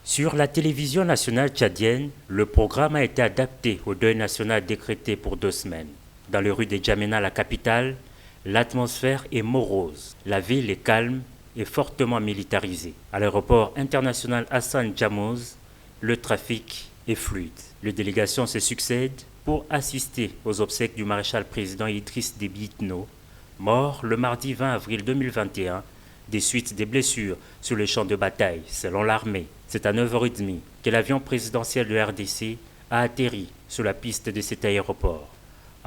Sur la télévision nationale tchadienne, le programme a été adapté au deuil national décrété pour 2 semaines. Dans les rues de Djamena, la capitale, l'atmosphère est morose. La ville est calme et fortement militarisée. À l'aéroport international Hassan Djamouz, le trafic est fluide. Les délégations se succèdent pour assister aux obsèques du maréchal président Idriss Déby Itno, mort le mardi 20 avril 2021 des suites des blessures sur le champ de bataille, selon l'armée. C'est à 9h30 que l'avion présidentiel de RDC a atterri sur la piste de cet aéroport.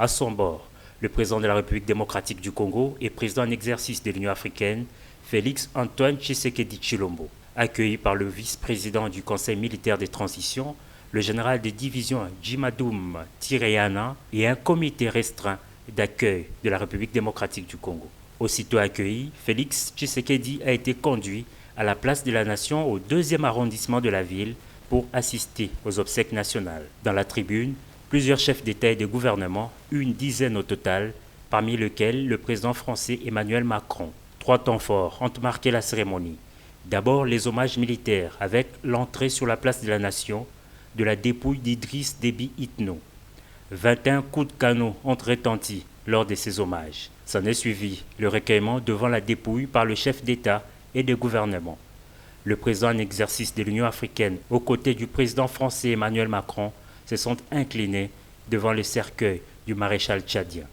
À son bord, le président de la République démocratique du Congo et président en exercice de l'Union africaine, Félix Antoine Tshisekedi Tshilombo, accueilli par le vice-président du Conseil militaire de transition, le général de division Djimadoum Tireyana et un comité restreint d'accueil de la République démocratique du Congo. Aussitôt accueilli, Félix Tshisekedi a été conduit à la place de la Nation au 2e arrondissement de la ville pour assister aux obsèques nationales. Dans la tribune, plusieurs chefs d'État et de gouvernement, une dizaine au total, parmi lesquels le président français Emmanuel Macron. 3 temps forts ont marqué la cérémonie. D'abord les hommages militaires avec l'entrée sur la place de la Nation de la dépouille d'Idriss Déby Itno. 21 coups de canon ont retenti lors de ces hommages. S'en est suivi le recueillement devant la dépouille par le chef d'État et de gouvernement. Le président en exercice de l'Union africaine, aux côtés du président français Emmanuel Macron, se sont inclinés devant le cercueil du maréchal tchadien.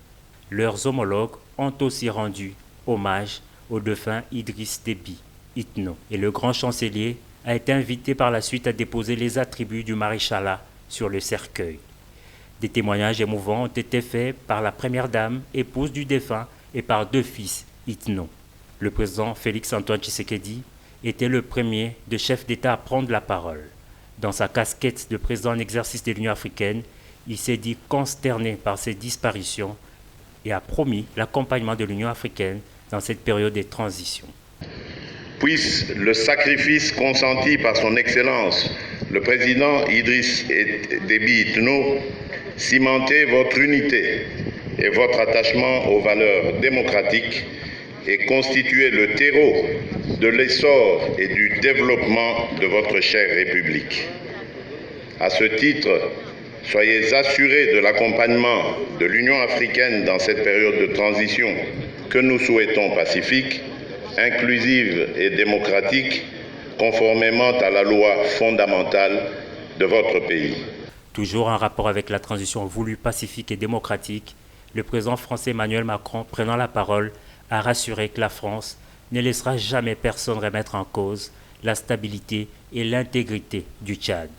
Leurs homologues ont aussi rendu hommage au défunt Idriss Déby Itno. Et le grand chancelier a été invité par la suite à déposer les attributs du maréchalat sur le cercueil. Des témoignages émouvants ont été faits par la première dame, épouse du défunt, et par 2 fils Itno. Le président Félix Antoine Tshisekedi était le premier de chefs d'État à prendre la parole. Dans sa casquette de président en exercice de l'Union africaine, il s'est dit consterné par ces disparitions et a promis l'accompagnement de l'Union africaine dans cette période de transition. Puisse le sacrifice consenti par son Excellence, le président Idriss Déby Itno, cimenter votre unité et votre attachement aux valeurs démocratiques et constituer le terreau de l'essor et du développement de votre chère République. À ce titre, soyez assurés de l'accompagnement de l'Union africaine dans cette période de transition que nous souhaitons pacifique, inclusive et démocratique, conformément à la loi fondamentale de votre pays. Toujours en rapport avec la transition voulue pacifique et démocratique, le président français Emmanuel Macron, prenant la parole, a rassuré que la France ne laissera jamais personne remettre en cause la stabilité et l'intégrité du Tchad.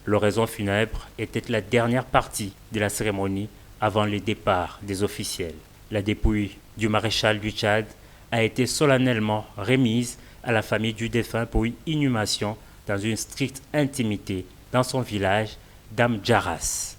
L'oraison funèbre était la dernière partie de la cérémonie avant le départ des officiels. La dépouille du maréchal du Tchad a été solennellement remise à la famille du défunt pour une inhumation dans une stricte intimité dans son village d'Amdjaras.